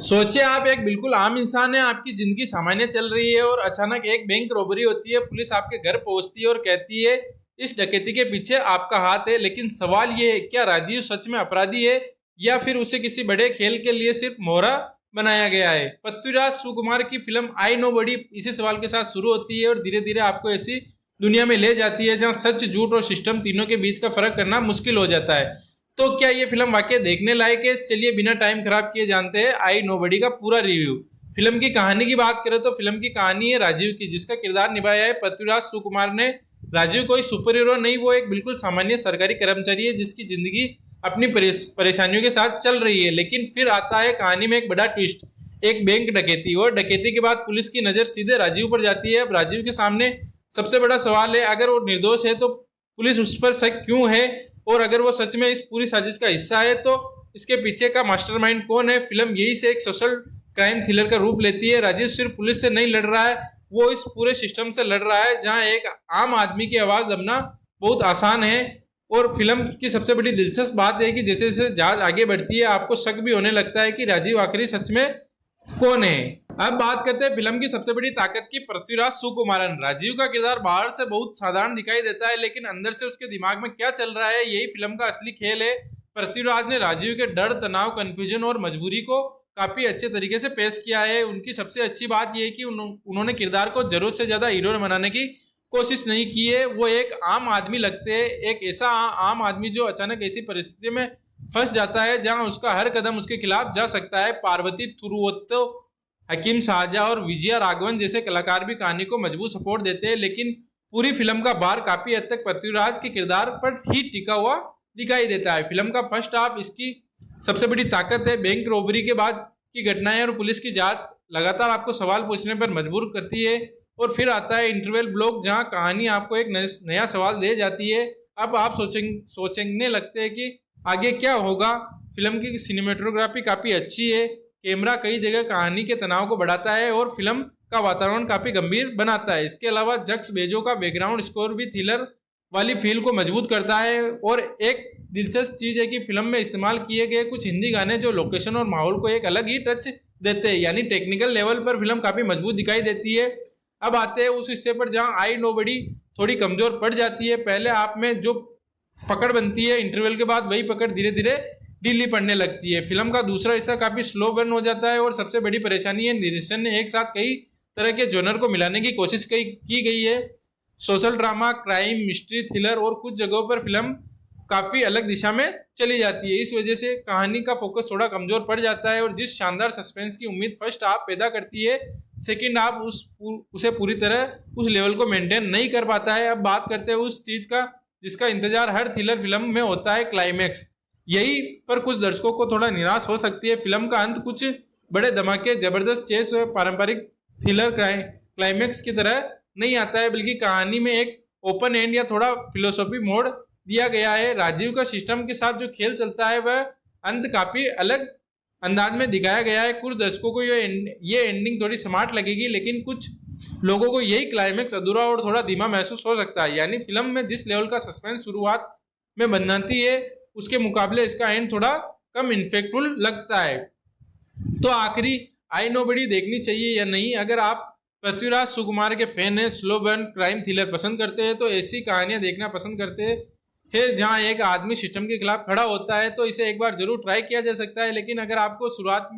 सोचिए आप एक बिल्कुल आम इंसान है, आपकी जिंदगी सामान्य चल रही है और अचानक एक बैंक रॉबरी होती है। पुलिस आपके घर पहुंचती है और कहती है इस डकैती के पीछे आपका हाथ है। लेकिन सवाल ये है, क्या राजीव सच में अपराधी है या फिर उसे किसी बड़े खेल के लिए सिर्फ मोहरा बनाया गया है। पृथ्वीराज सुकुमार की फिल्म आई नो बडी इसी सवाल के साथ शुरू होती है और धीरे धीरे आपको ऐसी दुनिया में ले जाती है जहां सच, झूठ और सिस्टम तीनों के बीच का फर्क करना मुश्किल हो जाता है। तो क्या ये फिल्म वाकई देखने लायक है? चलिए बिना टाइम खराब किए जानते हैं आई नोबडी का पूरा रिव्यू। फिल्म की कहानी की बात करें तो फिल्म की कहानी है राजीव की, जिसका किरदार निभाया है पृथ्वीराज सुकुमार ने। राजीव कोई सुपर हीरो नहीं, वो एक बिल्कुल सामान्य सरकारी कर्मचारी है जिसकी जिंदगी अपनी परेशानियों के साथ चल रही है। लेकिन फिर आता है कहानी में एक बड़ा ट्विस्ट, एक बैंक डकैती। और डकैती के बाद पुलिस की नजर सीधे राजीव पर जाती है। अब राजीव के सामने सबसे बड़ा सवाल है, अगर वो निर्दोष है तो पुलिस उस पर शक क्यों है, और अगर वो सच में इस पूरी साजिश का हिस्सा है तो इसके पीछे का मास्टरमाइंड कौन है। फिल्म यही से एक सोशल क्राइम थ्रिलर का रूप लेती है। राजीव सिर्फ पुलिस से नहीं लड़ रहा है, वो इस पूरे सिस्टम से लड़ रहा है जहां एक आम आदमी की आवाज दबना बहुत आसान है। और फिल्म की सबसे बड़ी दिलचस्प बात है कि जैसे जैसे जांच आगे बढ़ती है आपको शक भी होने लगता है कि राजीव आखिरी सच में कौन है। अब बात करते हैं फिल्म की सबसे बड़ी ताकत की, पृथ्वीराज सुकुमारन। राजीव का किरदार बाहर से बहुत साधारण दिखाई देता है, लेकिन अंदर से उसके दिमाग में क्या चल रहा है यही फिल्म का असली खेल है। पृथ्वीराज ने राजीव के डर, तनाव, कंफ्यूजन और मजबूरी को काफी अच्छे तरीके से पेश किया है। उनकी सबसे अच्छी बात यह है कि उन्होंने किरदार को जरूरत से ज्यादा हीरो बनाने की कोशिश नहीं की है। वो एक आम आदमी लगते हैं, एक ऐसा आम आदमी जो अचानक ऐसी परिस्थिति में फंस जाता है जहां उसका हर कदम उसके खिलाफ जा सकता है। पार्वती थुरुवत्तो, हकीम शाहजहा और विजया राघवन जैसे कलाकार भी कहानी को मजबूत सपोर्ट देते हैं, लेकिन पूरी फिल्म का भार काफी हद तक पृथ्वीराज के किरदार पर ही टिका हुआ दिखाई देता है। फिल्म का फर्स्ट हाफ इसकी सबसे बड़ी ताकत है। बैंक रॉबरी के बाद की घटनाएं और पुलिस की जांच लगातार आपको सवाल पूछने पर मजबूर करती है। और फिर आता है इंटरवल ब्लॉक, जहां कहानी आपको एक नया सवाल दे जाती है। अब आप सोचने लगते हैं कि आगे क्या होगा। फिल्म की सिनेमेटोग्राफी काफी अच्छी है, कैमरा कई जगह कहानी के तनाव को बढ़ाता है और फिल्म का वातावरण काफी गंभीर बनाता है। इसके अलावा जक्स बेजो का बैकग्राउंड स्कोर भी थ्रिलर वाली फील को मजबूत करता है। और एक दिलचस्प चीज है कि फिल्म में इस्तेमाल किए गए कुछ हिंदी गाने जो लोकेशन और माहौल को एक अलग ही टच देते हैं, यानी टेक्निकल लेवल पर फिल्म काफी मजबूत दिखाई देती है। अब आते हैं उस हिस्से पर जहाँ आई नोबडी थोड़ी कमजोर पड़ जाती है। पहले आप में जो पकड़ बनती है इंटरवल के बाद वही पकड़ धीरे धीरे ढीली पड़ने लगती है। फिल्म का दूसरा हिस्सा काफी स्लो बर्न हो जाता है और सबसे बड़ी परेशानी है निर्देशन ने एक साथ कई तरह के जोनर को मिलाने की कोशिश की गई है। Social drama, crime, mystery, thriller और कुछ जगहों पर फिल्म काफी अलग दिशा में चली जाती है। इस वजह से कहानी का फोकस थोड़ा कमजोर पड़ जाता है और जिस शानदार सस्पेंस की उम्मीद फर्स्ट हाफ पैदा करती है, सेकंड हाफ उसे पूरी तरह उस लेवल को मेंटेन नहीं कर पाता है। अब बात करते हैं उस चीज का जिसका इंतजार हर थ्रिलर फिल्म में होता है, क्लाइमैक्स। यही पर कुछ दर्शकों को थोड़ा निराश हो सकती है। फिल्म का अंत कुछ बड़े धमाके, जबरदस्त चेस और पारंपरिक थ्रिलर क्लाइमैक्स की तरह नहीं आता है, बल्कि कहानी में एक ओपन एंड या थोड़ा फिलोसॉफी मोड दिया गया है। राजीव का सिस्टम के साथ जो खेल चलता है वह अंत काफी अलग अंदाज में दिखाया गया है। कुछ दर्शकों को ये एंडिंग थोड़ी स्मार्ट लगेगी, लेकिन कुछ लोगों को यही क्लाइमैक्स अधूरा और थोड़ा धीमा महसूस हो सकता है। यानी फिल्म में जिस लेवल का सस्पेंस शुरुआत में बनाती है उसके मुकाबले इसका एंड थोड़ा कम इम्पैक्टफुल लगता है। तो आखिरी आई नोबडी देखनी चाहिए या नहीं? अगर आप पृथ्वीराज सुकुमार के फैन हैं, स्लो बर्न क्राइम थ्रिलर पसंद करते हैं, तो ऐसी कहानियां देखना पसंद करते हैं जहां एक आदमी सिस्टम के खिलाफ खड़ा होता है, तो इसे एक बार जरूर ट्राई किया जा सकता है। लेकिन अगर आपको शुरुआत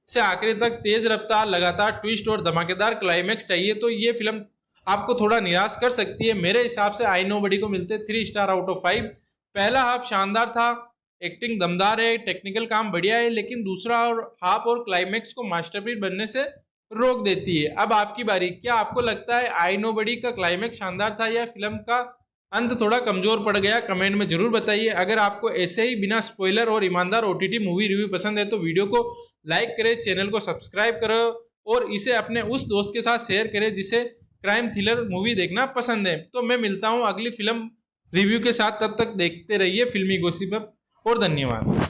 से आखिरी तक तेज रफ्तार, लगातार ट्विस्ट और धमाकेदार क्लाइमैक्स चाहिए तो ये फिल्म आपको थोड़ा निराश कर सकती है। मेरे हिसाब से आई नोबडी को मिलते 3 स्टार आउट ऑफ 5। पहला हाफ शानदार था, एक्टिंग दमदार है, टेक्निकल काम बढ़िया है, लेकिन दूसरा हाफ और क्लाइमैक्स को मास्टरपीस बनने से रोक देती है। अब आपकी बारी, क्या आपको लगता है आई नोबडी का क्लाइमैक्स शानदार था या फिल्म का अंत थोड़ा कमजोर पड़ गया? कमेंट में जरूर बताइए। अगर आपको ऐसे ही बिना स्पॉइलर और ईमानदार ओटीटी मूवी रिव्यू पसंद है तो वीडियो को लाइक करें, चैनल को सब्सक्राइब करो और इसे अपने उस दोस्त के साथ शेयर करें जिसे क्राइम थ्रिलर मूवी देखना पसंद है। तो मैं मिलता हूँ अगली फिल्म रिव्यू के साथ, तब तक देखते रहिए फिल्मी गॉसिप और धन्यवाद।